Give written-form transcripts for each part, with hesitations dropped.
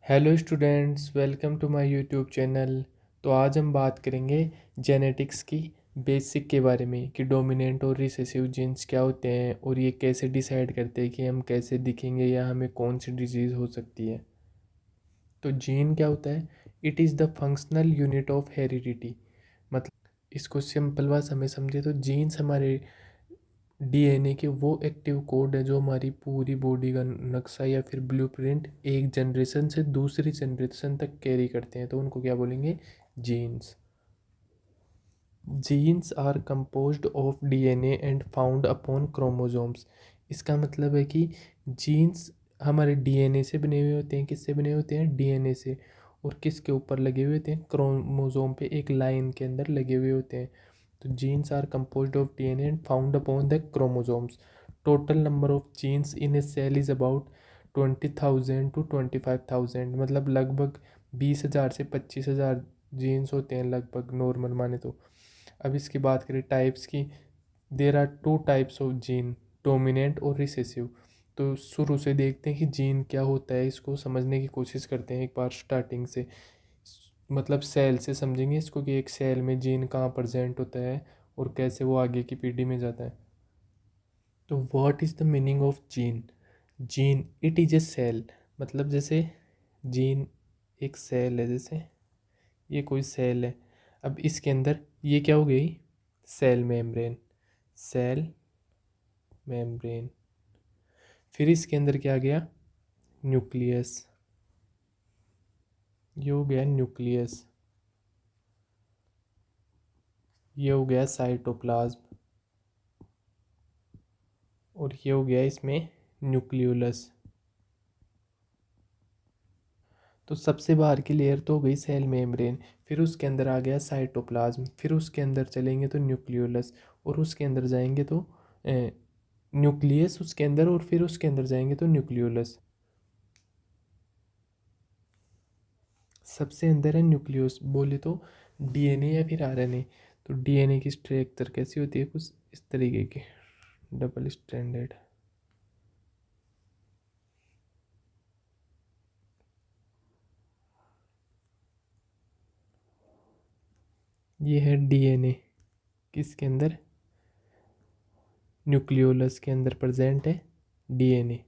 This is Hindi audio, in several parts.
Hello students, welcome to my YouTube channel. तो आज हम बात करेंगे जेनेटिक्स की बेसिक के बारे में कि डोमिनेंट और रिसेसिव जीन्स क्या होते हैं और ये कैसे डिसाइड करते हैं कि हम कैसे दिखेंगे या हमें कौन सी डिजीज़ हो सकती है। तो जीन क्या होता है? It is the functional unit of heredity. मतलब इसको सिंपल भाषा में समझे तो जीन्स हमारे डीएनए के वो एक्टिव कोड है जो हमारी पूरी बॉडी का नक्शा या फिर ब्लूप्रिंट एक जनरेशन से दूसरी जनरेशन तक कैरी करते हैं, तो उनको क्या बोलेंगे? Genes. Genes are composed of DNA and found upon chromosomes. इसका मतलब है कि जीन्स हमारे डीएनए से बने हुए होते हैं। किससे बने होते हैं? डीएनए से। और किसके ऊपर लगे हुए होते हैं? क्रोमोसोम पे एक लाइन के अंदर लगे हुए होते हैं। तो genes are composed of DNA and found upon the chromosomes. Total number of genes in a cell is about 20,000 to 25,000। मतलब लगभग 20,000 से 25,000 जीन्स होते हैं लगभग, नॉर्मल माने तो। अब इसकी बात करें टाइप्स की, there are two types of gene, dominant और रिसेसिव। तो शुरू से देखते हैं कि जीन क्या होता है, इसको समझने की कोशिश करते हैं एक बार स्टार्टिंग से। मतलब सेल से समझेंगे इसको कि एक सेल में जीन कहाँ प्रेजेंट होता है और कैसे वो आगे की पीढ़ी में जाता है। तो what is the meaning of gene? Gene it is a cell. मतलब जैसे जीन एक सेल है, जैसे ये कोई सेल है। अब इसके अंदर ये क्या हो गई? Cell membrane. Cell membrane. फिर इसके अंदर क्या आ गया? न्यूक्लियस। ये हो गया न्यूक्लियस। ये हो गया साइटोप्लाज्म। और ये हो गया इसमें न्यूक्लियोलस। तो सबसे बाहर की लेयर तो हो गई सेल मेम्ब्रेन। फिर उसके अंदर आ गया साइटोप्लाज्म। फिर उसके अंदर चलेंगे तो न्यूक्लियोलस। और उसके अंदर जाएंगे तो न्यूक्लियस उसके अंदर, और फिर उसके अंदर जाएंगे तो न्यूक्लियोलस। सबसे अंदर है न्यूक्लियस बोले तो डीएनए या फिर आरएनए। तो डीएनए की स्ट्रक्चर कैसी होती है? कुछ इस तरीके की, डबल स्ट्रैंडेड। ये है डीएनए। किसके अंदर? न्यूक्लियोलस के अंदर प्रेजेंट है डीएनए।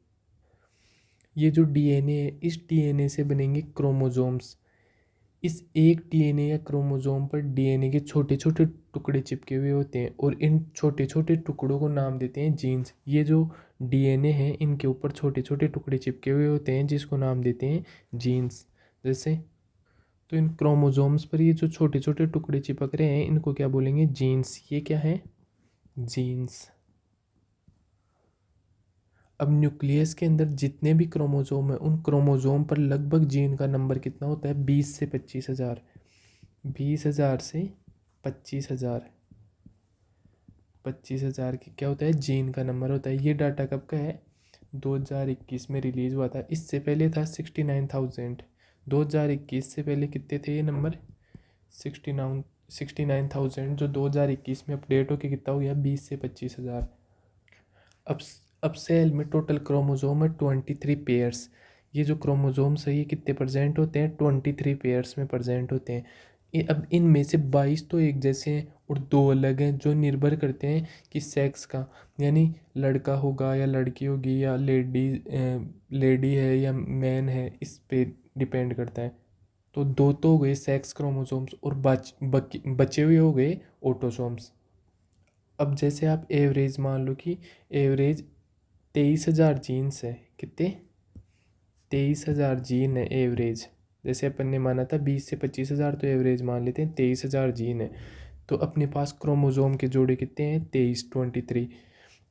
ये जो डीएनए है, इस डीएनए से बनेंगे क्रोमोसोम्स। इस एक डीएनए या क्रोमोसोम पर डीएनए के छोटे छोटे टुकड़े चिपके हुए होते हैं और इन छोटे छोटे टुकड़ों को नाम देते हैं जीन्स। ये जो डीएनए है इनके ऊपर छोटे छोटे टुकड़े चिपके हुए होते हैं जिसको नाम देते हैं जीन्स। जैसे तो इन क्रोमोसोम्स पर ये जो छोटे छोटे टुकड़े चिपक रहे हैं इनको क्या बोलेंगे? जीन्स। ये क्या है? जीन्स। अब न्यूक्लियस के अंदर जितने भी क्रोमोसोम हैं उन क्रोमोसोम पर लगभग जीन का नंबर कितना होता है? 20 से 25 हज़ार। 20,000 से 25,000। 25,000 की क्या होता है? जीन का नंबर होता है। ये डाटा कब का है? 2021 में रिलीज़ हुआ था। इससे पहले था 69,000। 2021 से पहले कितने थे ये नंबर? 69,000। जो 2021 में अपडेट होके कितना हो गया? 20 से 25,000। अब अब सेल में टोटल क्रोमोसोम है 23 पेयर्स। ये जो क्रोमोसोम्स है ये कितने प्रेजेंट होते हैं? 23 पेयर्स में प्रेजेंट होते हैं। अब इनमें से 22 तो एक जैसे हैं और दो अलग हैं, जो निर्भर करते हैं कि सेक्स का, यानी लड़का होगा या लड़की होगी या लेडी है या मैन है, इस पे डिपेंड करता है। तो दो तो हो गए सेक्स क्रोमोसोम्स और बचे हुए हो गए ऑटोसोम्स। अब जैसे आप एवरेज मान लो कि एवरेज 23,000 जीन्स है। कितने? 23,000 जीन है एवरेज। जैसे अपन ने माना था 20 से 25,000, तो एवरेज मान लेते हैं 23,000 जीन है। तो अपने पास क्रोमोसोम के जोड़े कितने हैं? 23।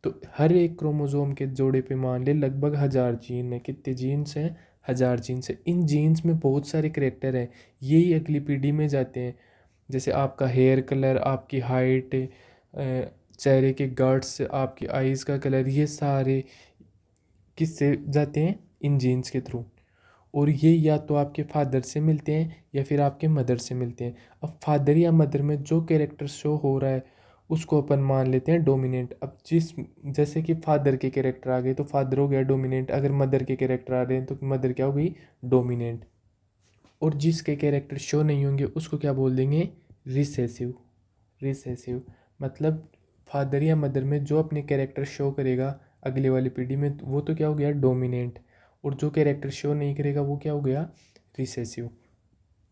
तो हर एक क्रोमोसोम के जोड़े पे मान ले लगभग 1,000 जीन है। कितने जीन्स हैं? 1,000 जीन्स है। इन जीन्स में बहुत सारे करेक्टर हैं, यही अगली पीढ़ी में जाते हैं। जैसे आपका हेयर कलर, आपकी हाइट, चेहरे के गट्स, आपकी आईज़ का कलर, ये सारे किससे जाते हैं? इन जीन्स के थ्रू। और ये या तो आपके फादर से मिलते हैं या फिर आपके मदर से मिलते हैं। अब फादर या मदर में जो कैरेक्टर शो हो रहा है उसको अपन मान लेते हैं डोमिनेंट। अब जैसे कि फादर के कैरेक्टर आ गए तो फादर हो गया डोमिनेंट। अगर मदर के कैरेक्टर आ रहे हैं तो मदर क्या हो गई? डोमिनेंट। और जिसके कैरेक्टर शो नहीं होंगे उसको क्या बोल देंगे, रिसेसिव। रिसेसिव मतलब फादर या मदर में जो अपने कैरेक्टर शो करेगा अगले वाली पीढ़ी में वो तो क्या हो गया, डोमिनेंट। और जो कैरेक्टर शो नहीं करेगा वो क्या हो गया, रिसेसिव।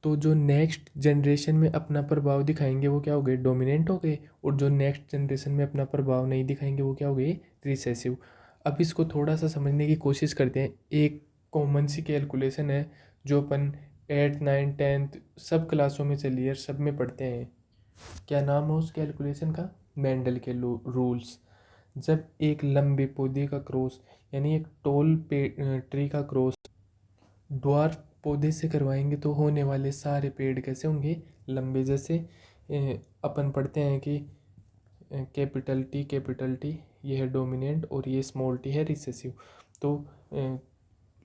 तो जो नेक्स्ट जनरेशन में अपना प्रभाव दिखाएंगे वो क्या हो गए, डोमिनेंट हो गए। और जो नेक्स्ट जनरेशन में अपना प्रभाव नहीं दिखाएंगे वो क्या हो गए, रिसेसिव। अब इसको थोड़ा सा समझने की कोशिश करते हैं। एक कॉमन सी कैलकुलेशन है जो अपन 8, 9, 10 सब क्लासों में चली है, सब में पढ़ते हैं। क्या नाम है उस कैलकुलेशन का, मेंडल के रूल्स। जब एक लंबे पौधे का क्रॉस यानी एक टॉल ट्री का क्रॉस ड्वार्फ पौधे से करवाएंगे तो होने वाले सारे पेड़ कैसे होंगे, लंबे। जैसे अपन पढ़ते हैं कि कैपिटल टी ये है डोमिनेंट और ये स्मॉल टी है रिसेसिव। तो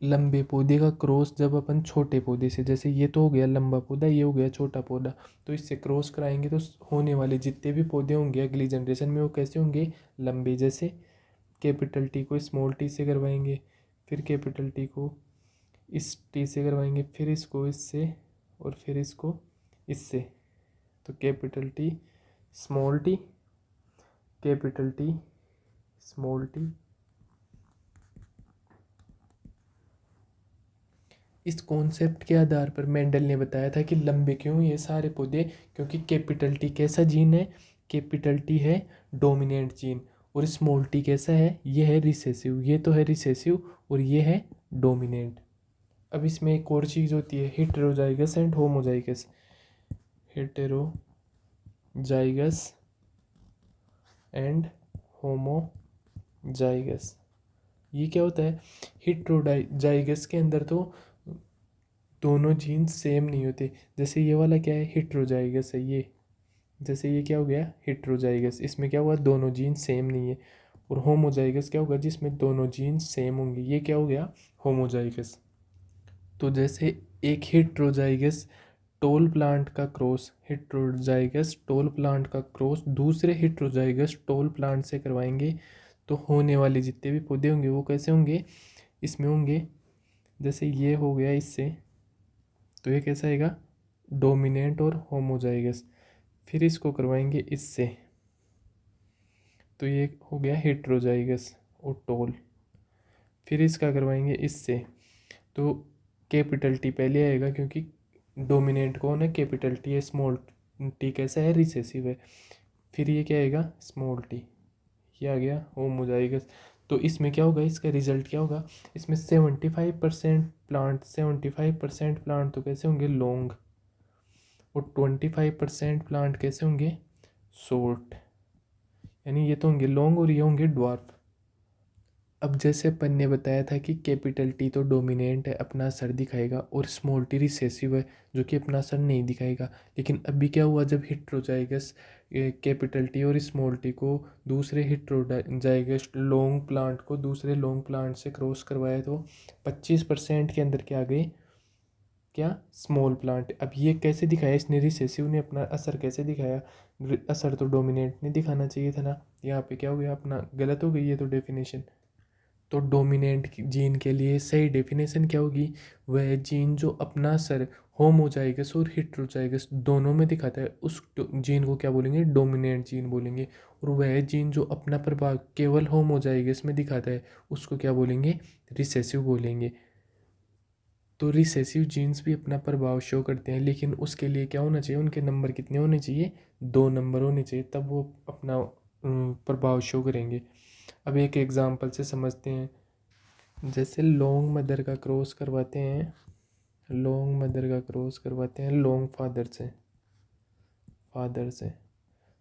लंबे पौधे का क्रॉस जब अपन छोटे पौधे से, जैसे ये तो हो गया लंबा पौधा, ये हो गया छोटा पौधा, तो इससे क्रॉस कराएंगे तो होने वाले जितने भी पौधे होंगे अगली जनरेशन में वो कैसे होंगे, लंबे। जैसे कैपिटल टी को स्मॉल टी से करवाएंगे, फिर कैपिटल टी को इस टी से करवाएंगे, फिर इसको इससे और फिर इसको इससे। तो capital T small T, capital T small T. इस कॉन्सेप्ट के आधार पर मेंडल ने बताया था कि लंबे क्यों ये सारे पौधे, क्योंकि कैपिटल टी कैसा जीन है, कैपिटल टी है डोमिनेंट जीन। और स्मॉल टी कैसा है, ये है रिसेसिव। ये तो है रिसेसिव और ये है डोमिनेंट। अब इसमें एक और चीज़ होती है heterozygous and homozygous. Heterozygous and homozygous, ये क्या होता है, हेटेरोजाइगस के अंदर तो दोनों जीन सेम नहीं होते। जैसे ये वाला क्या है, हेटेरोजाइगस है ये। जैसे ये क्या हो गया, हेटेरोजाइगस, इसमें क्या हुआ, दोनों जीन सेम नहीं है। और होमोजाइगस क्या होगा, जिसमें दोनों जीन सेम होंगे, ये क्या हो गया, होमोजाइगस। तो जैसे एक हेटेरोजाइगस टोल प्लांट का क्रॉस, हेटेरोजाइगस टोल प्लांट का क्रॉस दूसरे हेटेरोजाइगस टोल प्लांट से करवाएंगे तो होने वाले जितने भी पौधे होंगे वो कैसे होंगे, इसमें होंगे। जैसे ये हो गया इससे, तो ये कैसा आएगा, डोमिनेंट और होमोजाइगस। फिर इसको करवाएंगे इससे, तो ये हो गया हेटेरोजाइगस और टोल। फिर इसका करवाएंगे इससे, तो कैपिटल टी पहले आएगा क्योंकि डोमिनेंट कौन है, कैपिटल टी है। स्मॉल टी कैसा है, रिसेसिव है। फिर ये क्या आएगा, स्मॉल टी, ये आ गया होमोजाइगस। तो इसमें क्या होगा, इसका रिजल्ट क्या होगा, इसमें 75% प्लांट तो कैसे होंगे, लॉन्ग। और 25% प्लांट कैसे होंगे, शॉर्ट। यानी ये तो होंगे लॉन्ग और ये होंगे ड्वार्फ। अब जैसे अपन ने बताया था कि कैपिटल टी तो डोमिनेंट है, अपना असर दिखाएगा, और स्मॉल टी रिसेसिव है जो कि अपना असर नहीं दिखाएगा। लेकिन अभी क्या हुआ, जब हेटेरोजाइगस कैपिटल टी और स्मॉल टी को दूसरे हेटेरोजाइगस लॉन्ग प्लांट को दूसरे लॉन्ग प्लांट से क्रॉस करवाया तो 25% के अंदर क्या आ गए, क्या, स्मॉल प्लांट। अब ये कैसे दिखाया इसने, रिसेसिव ने अपना असर कैसे दिखाया, असर तो डोमिनेंट ने दिखाना चाहिए था ना। यहाँ पे क्या हो गया, अपना गलत हो गई ये तो डेफिनेशन। तो डोमिनेंट जीन के लिए सही डेफिनेशन क्या होगी, वह जीन जो अपना असर होमोजाइगस और हेटेरोजाइगस दोनों में दिखाता है उस जीन को क्या बोलेंगे, डोमिनेंट जीन बोलेंगे। और वह जीन जो अपना प्रभाव केवल होमोजाइगस में दिखाता है उसको क्या बोलेंगे, रिसेसिव बोलेंगे। तो रिसेसिव जीन्स भी अपना प्रभाव शो करते हैं, लेकिन उसके लिए क्या होना चाहिए, उनके नंबर कितने होने चाहिए, 2 नंबर होने चाहिए, तब वो अपना प्रभाव शो करेंगे। अब एक एग्जांपल से समझते हैं। जैसे लॉन्ग मदर का क्रॉस करवाते हैं, लॉन्ग मदर का क्रॉस करवाते हैं लॉन्ग फादर से।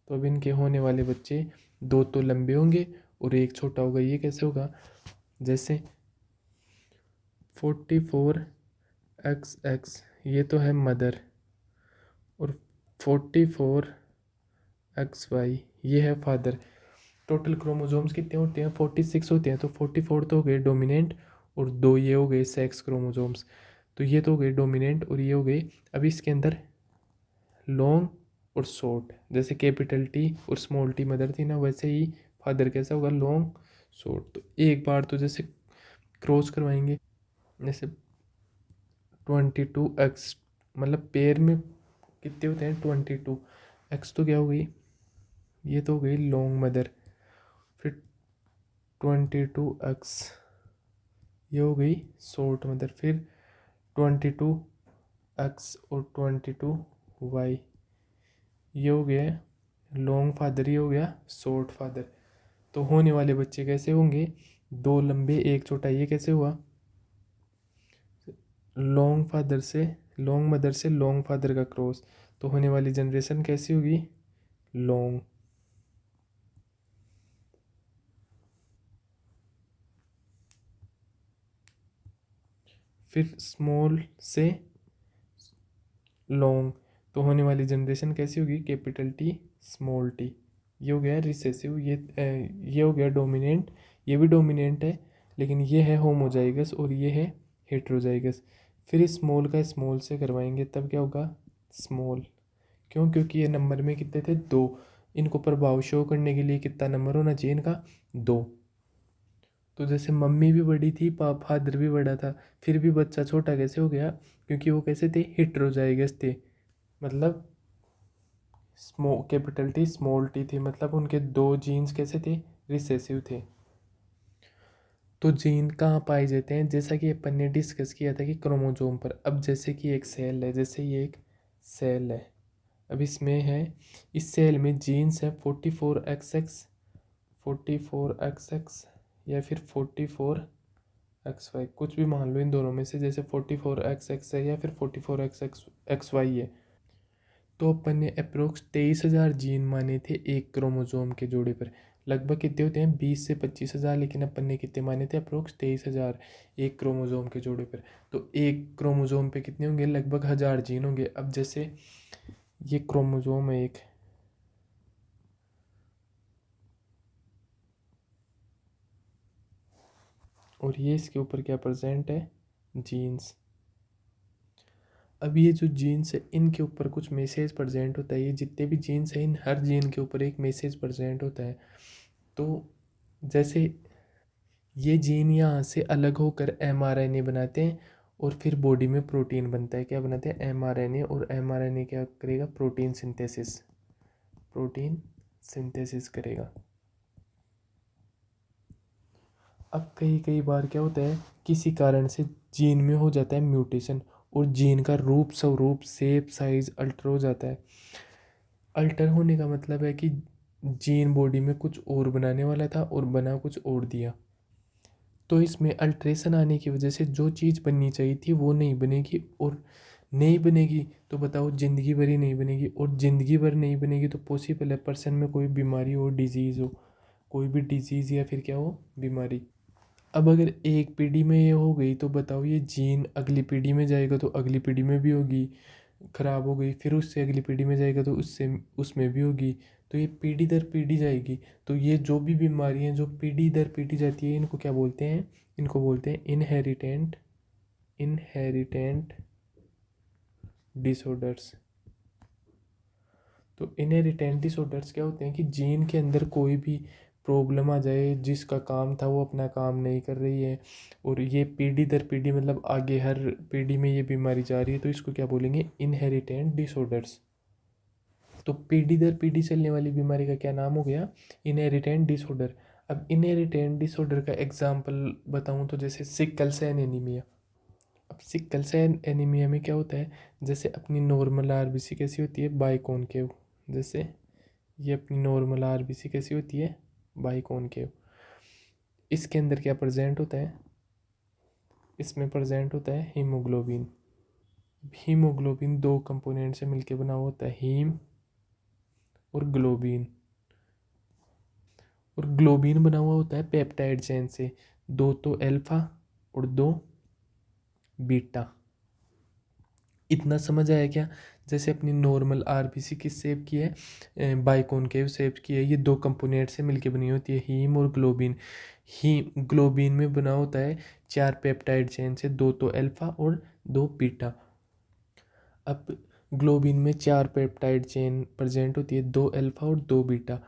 तो अब इनके होने वाले बच्चे दो तो लंबे होंगे और एक छोटा होगा। ये कैसे होगा, जैसे 44XX ये तो है मदर, और 44XY ये है फादर। टोटल क्रोमोसोम्स कितने होते हैं, 46 होते हैं। तो 44 तो हो गए डोमिनेंट और 2 ये हो गए सेक्स क्रोमोसोम्स। तो ये तो हो गए डोमिनेंट और ये हो गए। अब इसके अंदर लॉन्ग और शॉर्ट, जैसे कैपिटल टी और स्मॉल टी मदर थी ना, वैसे ही फादर कैसा होगा, लॉन्ग शॉर्ट। तो एक बार तो जैसे क्रॉस करवाएंगे, जैसे 22X मतलब पेयर में कितने होते हैं 22। एक्स तो क्या हो गई, ये तो हो गई लॉन्ग मदर। फिर 22x ये हो गई शॉर्ट मदर। फिर 22x और 22y ये हो गया लॉन्ग फादर, ये हो गया शॉर्ट फादर। तो होने वाले बच्चे कैसे होंगे, दो लंबे एक छोटा। ये कैसे हुआ, लॉन्ग फादर से लॉन्ग मदर से लॉन्ग फादर का क्रॉस। तो होने वाली जनरेशन कैसी होगी, लॉन्ग। फिर स्मॉल से लॉन्ग, तो होने वाली जनरेशन कैसी होगी, कैपिटल टी स्मॉल टी। ये हो गया रिसेसिव, ये हो गया डोमिनेंट। ये भी डोमिनेंट है, लेकिन ये है होमोजाइगस और ये है हेट्रोजाइगस। फिर इस स्मॉल का स्मॉल से करवाएंगे, तब क्या होगा स्मॉल। क्यों, क्योंकि ये नंबर में कितने थे, दो। इनको प्रभाव शो करने के लिए कितना नंबर होना चाहिए इनका, दो। तो जैसे मम्मी भी बड़ी थी, फादर भी बड़ा था, फिर भी बच्चा छोटा कैसे हो गया, क्योंकि वो कैसे थे, हेट्रोजाइगस थे। मतलब कैपिटल टी स्मॉल टी थी, मतलब उनके दो जीन्स कैसे थे, रिसेसिव थे। तो जीन कहाँ पाए जाते हैं, जैसा कि अपन ने डिस्कस किया था कि क्रोमोसोम पर। अब जैसे कि एक सेल है, जैसे ये एक सेल है, अब इसमें है, इस सेल में जीन्स है 44XX, 44XX या फिर 44XY, कुछ भी मान लो इन दोनों में से। जैसे 44XX है या फिर 44XXY है। तो अपन ने अप्रोक्स 23,000 जीन माने थे एक क्रोमोसोम के जोड़े पर। लगभग कितने होते हैं 20 से 25,000, लेकिन अपन ने कितने माने थे, अप्रोक्स 23,000 एक क्रोमोसोम के जोड़े पर। तो एक क्रोमोसोम पे कितने होंगे, लगभग 1,000 जीन होंगे। अब जैसे ये क्रोमोसोम है एक, और ये इसके ऊपर क्या प्रेजेंट है, जीन्स। अब ये जो जीन्स है इनके ऊपर कुछ मैसेज प्रेजेंट होता है। ये जितने भी जीन्स हैं, इन हर जीन के ऊपर एक मैसेज प्रेजेंट होता है। तो जैसे ये जीन यहाँ से अलग होकर mRNA बनाते हैं, और फिर बॉडी में प्रोटीन बनता है। क्या बनाते हैं, mRNA, और mRNA क्या करेगा, प्रोटीन सिंथेसिस करेगा। अब कई कई बार क्या होता है, किसी कारण से जीन में हो जाता है म्यूटेशन, और जीन का रूप स्वरूप शेप साइज अल्टर हो जाता है। अल्टर होने का मतलब है कि जीन बॉडी में कुछ और बनाने वाला था और बना कुछ और दिया। तो इसमें अल्ट्रेशन आने की वजह से जो चीज़ बननी चाहिए थी वो नहीं बनेगी, और नहीं बनेगी तो बताओ ज़िंदगी भर ही नहीं बनेगी, और ज़िंदगी भर नहीं बनेगी तो पॉसिबल है पर्सन में कोई बीमारी हो, डिजीज़ हो, कोई भी डिजीज़ या फिर क्या हो, बीमारी। अब अगर एक पीढ़ी में ये हो गई तो बताओ ये जीन अगली पीढ़ी में जाएगा तो अगली पीढ़ी में भी होगी, ख़राब हो गई, फिर उससे अगली पीढ़ी में जाएगा तो उससे उसमें भी होगी। तो ये पीढ़ी दर पीढ़ी जाएगी। तो ये जो भी बीमारियाँ जो पीढ़ी दर पीढ़ी जाती है, इनको क्या बोलते हैं, इनको बोलते हैं इनहेरिटेंट डिसऑर्डर्स। तो इनहेरिटेंट डिसऑर्डर्स क्या होते हैं कि जीन के अंदर कोई भी प्रॉब्लम आ जाए, जिसका काम था वो अपना काम नहीं कर रही है, और ये पीढ़ी दर पीढ़ी मतलब आगे हर पीढ़ी में ये बीमारी जा रही है, तो इसको क्या बोलेंगे, इनहेरिटेंट डिसऑर्डर्स। तो पीढ़ी दर पीढ़ी चलने वाली बीमारी का क्या नाम हो गया, इनहेरिटेंट डिसऑर्डर। अब इनहेरिटेंट डिसऑर्डर का एग्जांपल बताऊं तो जैसे सिकल सेल एनीमिया। अब सिकल सेल एनीमिया में क्या होता है, जैसे अपनी नॉर्मल आरबीसी कैसी होती है, बाइकॉनकेव। जैसे ये अपनी नॉर्मल आरबीसी कैसी होती है, बाइकॉनकेव। इसके अंदर क्या प्रेजेंट होता है, इसमें प्रेजेंट होता है हीमोग्लोबिन। हीमोग्लोबिन दो कंपोनेंट से मिलकर बना हुआ होता है, हीम और ग्लोबिन। और ग्लोबिन बना हुआ होता है पेप्टाइड चेन से, दो तो अल्फा और दो बीटा। इतना समझ आया क्या, जैसे अपनी नॉर्मल आरबीसी किस शेप की है, बाइकॉनकेव शेप की है। ये दो कंपोनेंट से मिलके बनी होती है, हीम और ग्लोबिन। हीम ग्लोबिन में बना होता है चार पेप्टाइड चेन से, दो तो अल्फा और दो बीटा। अब ग्लोबिन में चार पेप्टाइड चेन प्रेजेंट होती है, दो अल्फा और दो बीटा।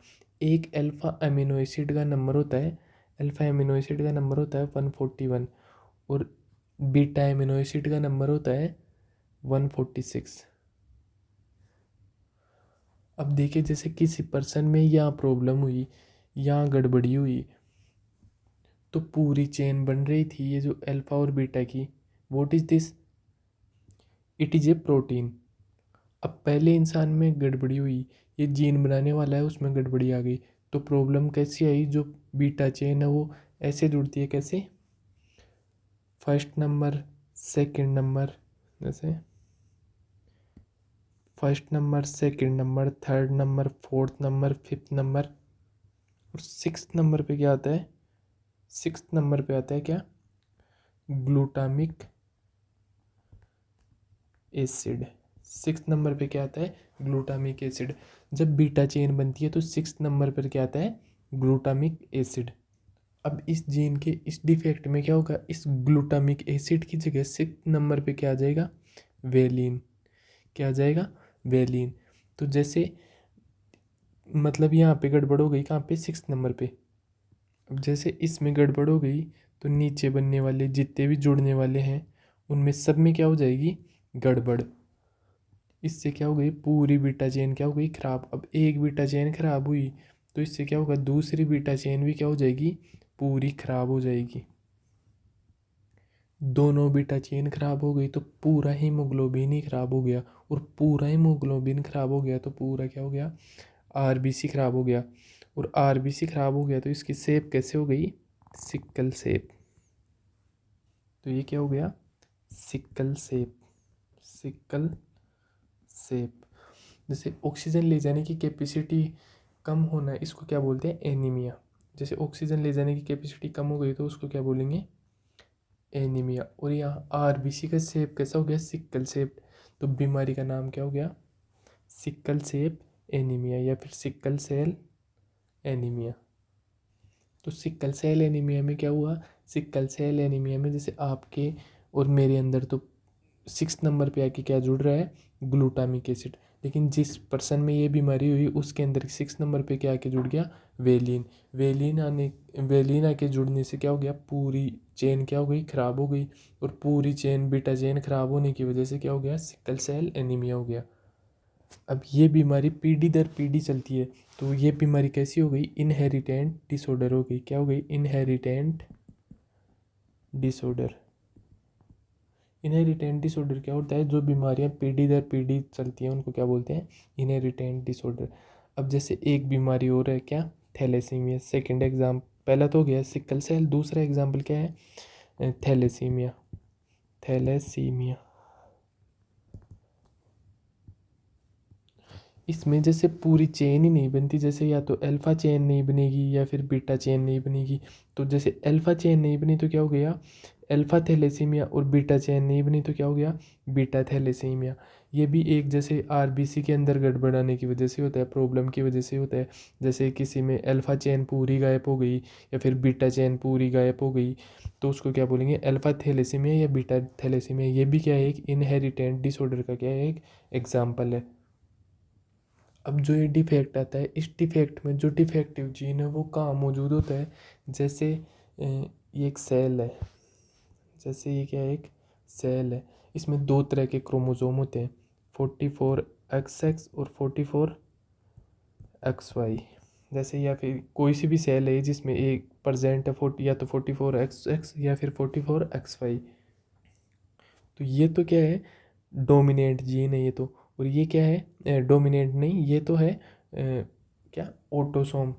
एक अल्फा अमीनो एसिड का नंबर होता है, अल्फा अमीनो एसिड का नंबर होता है 141, और बीटा अमीनो एसिड का नंबर होता है 146। अब देखिए जैसे किसी पर्सन में यहाँ प्रॉब्लम हुई, यहाँ गड़बड़ी हुई, तो पूरी चेन बन रही थी ये जो अल्फा और बीटा की। What is this? It is A protein. अब पहले इंसान में गड़बड़ी हुई, ये जीन बनाने वाला है उसमें गड़बड़ी आ गई, तो प्रॉब्लम कैसी आई? जो बीटा चेन है वो ऐसे जुड़ती है, कैसे? फर्स्ट नंबर, सेकंड नंबर, जैसे first number, second number, third number, fourth number, fifth number, और सिक्स्थ नंबर पे क्या आता है? सिक्स्थ नंबर पे आता है क्या? Glutamic acid. सिक्स नंबर पे क्या आता है? Glutamic acid. जब बीटा चेन बनती है तो सिक्स नंबर पर क्या आता है? Glutamic acid. अब इस जीन के इस डिफेक्ट में क्या होगा? इस ग्लूटामिक एसिड की जगह सिक्स नंबर पे क्या आ जाएगा? वेलिन। क्या आ जाएगा? वेलिन। तो जैसे मतलब यहाँ पे गड़बड़ हो गई, कहाँ पे? सिक्स नंबर पे। अब जैसे इसमें गड़बड़ हो गई तो नीचे बनने वाले जितने भी जुड़ने वाले हैं उनमें सब में क्या हो जाएगी? गड़बड़। इससे क्या हो गई? पूरी बीटा चेन क्या हो गई? खराब। अब एक बीटा चेन खराब हुई तो इससे क्या होगा? दूसरी बीटा चेन भी क्या हो जाएगी? पूरी खराब हो जाएगी। दोनों बीटा चेन खराब हो गई तो पूरा हीमोग्लोबिन ही खराब हो गया, और पूरा हीमोग्लोबिन खराब हो गया तो पूरा क्या हो गया? आरबीसी खराब हो गया, और आरबीसी खराब हो गया तो इसकी शेप कैसे हो गई? Sickle shape. तो ये क्या हो गया? Sickle shape. Sickle shape. जैसे ऑक्सीजन ले जाने की कैपेसिटी कम होना, इसको क्या बोलते हैं? एनीमिया। जैसे ऑक्सीजन ले जाने की कैपेसिटी कम हो गई तो उसको क्या बोलेंगे? एनीमिया। और यहाँ आरबीसी का शेप कैसा हो गया? Sickle shape. तो बीमारी का नाम क्या हो गया? सिक्कल शेप एनीमिया, या फिर सिक्कल सेल एनीमिया। तो सिक्कल सेल एनीमिया में क्या हुआ? सिक्कल सेल एनीमिया में जैसे आपके और मेरे अंदर तो सिक्स नंबर पे आके क्या जुड़ रहा है? Glutamic acid. लेकिन जिस पर्सन में ये बीमारी हुई उसके अंदर सिक्स नंबर पे क्या आके जुड़ गया? वेलिन। वेलिन आके जुड़ने से क्या हो गया? पूरी चेन क्या हो गई? खराब हो गई, और पूरी चेन बीटा चेन खराब होने की वजह से क्या हो गया? सिक्कल सेल एनीमिया हो गया। अब ये बीमारी पीढ़ी दर पीढ़ी चलती है, तो ये बीमारी कैसी हो गई? इनहेरिटेंट डिसऑर्डर हो गई। क्या हो गई? Inherent disorder. इनहेरिटेंट डिसऑर्डर क्या होता है? जो बीमारियां पीढ़ी दर पीढ़ी चलती हैं उनको क्या बोलते हैं? Inherent disorder. अब जैसे एक बीमारी और है क्या? थैलेसीमिया। सेकंड एग्जाम, पहला तो हो गया सिकल सेल, दूसरा एग्जाम्पल क्या है? थैलेसीमिया। थैलेसीमिया। इसमें जैसे पूरी चेन ही नहीं बनती, जैसे या तो अल्फ़ा चेन नहीं बनेगी या फिर बीटा चेन नहीं बनेगी। तो जैसे अल्फ़ा चेन नहीं बनी तो क्या हो गया? Alpha thalassemia. और बीटा चेन नहीं बनी तो क्या हो गया? Beta thalassemia. ये भी एक जैसे आरबीसी के अंदर गड़बड़ आने की वजह से होता है, प्रॉब्लम की वजह से होता है। जैसे किसी में अल्फ़ा चेन पूरी गायब हो गई या फिर बीटा चेन पूरी गायब हो गई तो उसको क्या बोलेंगे? अल्फ़ा थैलेसीमिया या बीटा थैलेसीमिया। ये भी क्या है? एक इनहेरिटेंट डिसऑर्डर का क्या है? एक एग्जाम्पल है। अब जो ये डिफेक्ट आता है, इस डिफेक्ट में जो डिफेक्टिव जीन है वो कहाँ मौजूद होता है? जैसे ये एक सेल है, जैसे ये क्या है? एक सेल है। इसमें दो तरह के क्रोमोसोम होते हैं, 44XX और 44XY। जैसे या फिर कोई सी भी सेल है जिसमें एक परसेंट है 40, या तो 44XX या फिर 44XY। तो ये तो क्या है? डोमिनेंट जीन है ये तो। और ये क्या है? डोमिनेंट नहीं, ये तो है क्या? ऑटोसोम।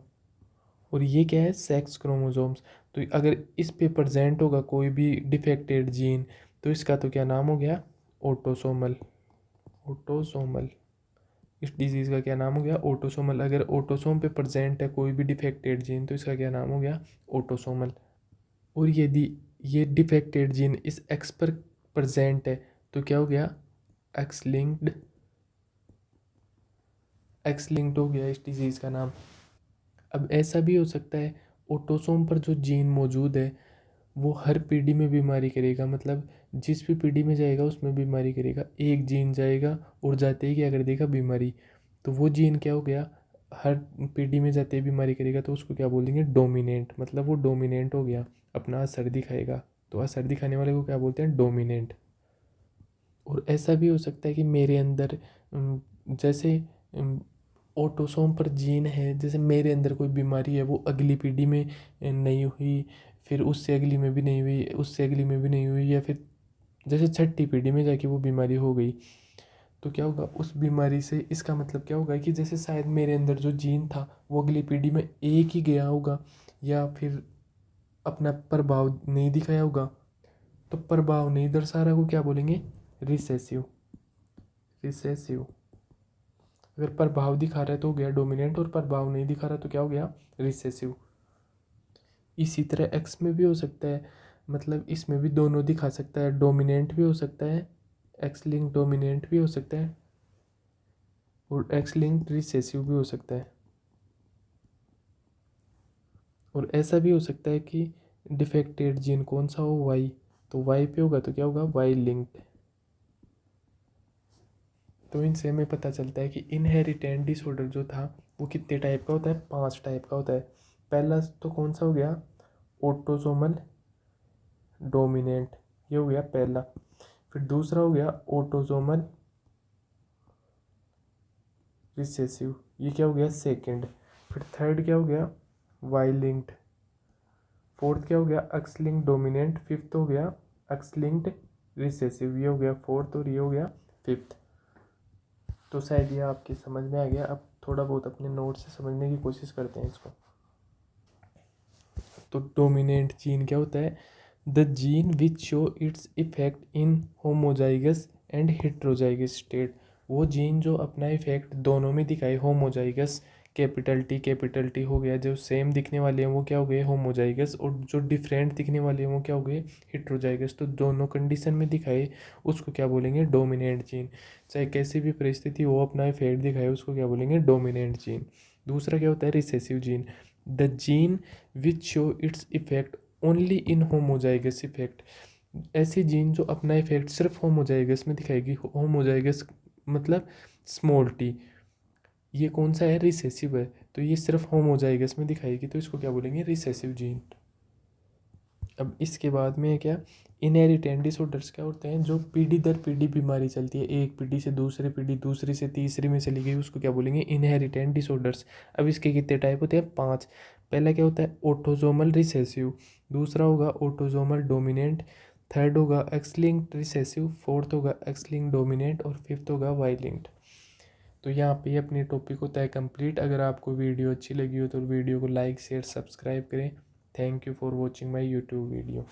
और ये क्या है? Sex chromosomes. तो अगर इस पे प्रेजेंट होगा कोई भी डिफेक्टेड जीन तो इसका तो क्या नाम हो गया? ऑटोसोमल। ऑटोसोमल। इस डिजीज़ का क्या नाम हो गया? ऑटोसोमल। अगर ऑटोसोम पे प्रेजेंट है कोई भी डिफेक्टेड जीन तो इसका क्या नाम हो गया? ऑटोसोमल। और यदि ये डिफेक्टेड जीन इस एक्स पर प्रेजेंट है तो क्या हो गया? X linked. एक्स लिंक्ड हो गया इस डिजीज़ का नाम। अब ऐसा भी हो सकता है ऑटोसोम पर जो जीन मौजूद है वो हर पीढ़ी में बीमारी करेगा, मतलब जिस भी पीढ़ी में जाएगा उसमें बीमारी करेगा। एक जीन जाएगा और जाते ही क्या कर देगा? बीमारी। तो वो जीन क्या हो गया? हर पीढ़ी में जाते ही बीमारी करेगा, तो उसको क्या बोलेंगे? डोमिनेंट। मतलब वो डोमिनेंट हो गया, अपना असर दिखाएगा। तो असर दिखाने वाले को क्या बोलते हैं? डोमिनेंट। और ऐसा भी हो सकता है कि मेरे अंदर जैसे ऑटोसोम पर जीन है, जैसे मेरे अंदर कोई बीमारी है वो अगली पीढ़ी में नहीं हुई, फिर उससे अगली में भी नहीं हुई, उससे अगली में भी नहीं हुई, या फिर जैसे छठी पीढ़ी में जाके वो बीमारी हो गई, तो क्या होगा उस बीमारी से, इसका मतलब क्या होगा कि जैसे शायद मेरे अंदर जो जीन था वो अगली पीढ़ी में एक ही गया होगा, या फिर अपना प्रभाव नहीं दिखाया होगा। तो प्रभाव नहीं दर्शा रहा को क्या बोलेंगे, रिसेसिव। रिसेसिव। अगर प्रभाव दिखा रहा है तो हो गया डोमिनेंट, और प्रभाव नहीं दिखा रहा तो क्या हो गया, रिसेसिव। इसी तरह एक्स में भी हो सकता है, मतलब इसमें भी दोनों दिखा सकता है, डोमिनेंट भी हो सकता है, एक्स लिंक डोमिनेंट भी हो सकता है, और एक्स लिंक रिसेसिव भी हो सकता है। और ऐसा भी हो सकता है कि डिफेक्टेड जीन कौन सा हो, वाई, तो वाई पे होगा तो क्या होगा, वाई लिंक्ड। तो इनसे हमें पता चलता है कि इनहेरिटेंट डिसऑर्डर जो था वो कितने टाइप का होता है, 5 टाइप का होता है। पहला तो कौन सा हो गया, ऑटोसोमल डोमिनेंट, ये हो गया पहला। फिर दूसरा हो गया ऑटोसोमल रिसेसिव, ये क्या हो गया, सेकंड। फिर थर्ड क्या हो गया, वाई लिंक्ड। फोर्थ क्या हो गया, एक्स लिंक्ड डोमिनेंट। फिफ्थ हो गया एक्स लिंक्ड रिसेसिव, ये हो गया फोर्थ, और ये हो गया फिफ्थ। तो शायद ये आपकी समझ में आ गया। अब थोड़ा बहुत अपने नोट से समझने की कोशिश करते हैं इसको। तो डोमिनेंट जीन क्या होता है, the gene which show its effect in homozygous and heterozygous state. वो जीन जो अपना इफेक्ट दोनों में दिखाए, होमोजाइगस, कैपिटल टी हो गया, जो सेम दिखने वाले हैं वो क्या हो गए, होमोजाइगस, और जो डिफरेंट दिखने वाले हैं वो क्या हो गए, हेट्रोजाइगस। तो दोनों कंडीशन में दिखाए उसको क्या बोलेंगे, डोमिनेंट जीन। चाहे कैसी भी परिस्थिति हो अपना इफेक्ट दिखाए उसको क्या बोलेंगे, डोमिनेंट जीन। दूसरा क्या होता है, recessive gene, the gene which show its effect only in homozygous effect. ऐसी जीन जो अपना इफेक्ट सिर्फ होमोजाइगस में दिखाएगी, होमोजाइगस मतलब स्मॉल टी, ये कौन सा है, रिसेसिव है, तो ये सिर्फ होमोजाइगस में दिखाएगी, तो इसको क्या बोलेंगे, रिसेसिव जीन। अब इसके बाद में क्या, इनहेरिटेंट डिसऑर्डर्स क्या होते हैं, जो पीढ़ी दर पीढ़ी बीमारी चलती है, एक पीढ़ी से दूसरी पीढ़ी, दूसरी से तीसरी में चली गई, उसको क्या बोलेंगे, इनहेरिटेंट डिसऑर्डर्स। अब इसके कितने टाइप होते हैं, 5। पहला क्या होता है, ऑटोसोमल रिसेसिव। दूसरा होगा ऑटोसोमल डोमिनेंट। थर्ड होगा एक्स लिंक्ड रिसेसिव। फोर्थ होगा एक्स लिंक्ड डोमिनेंट, और फिफ्थ होगा वाई लिंक्ड। तो यहाँ पे अपने टॉपिक होता है कंप्लीट। अगर आपको वीडियो अच्छी लगी हो तो वीडियो को लाइक शेयर सब्सक्राइब करें। Thank you for watching my YouTube video.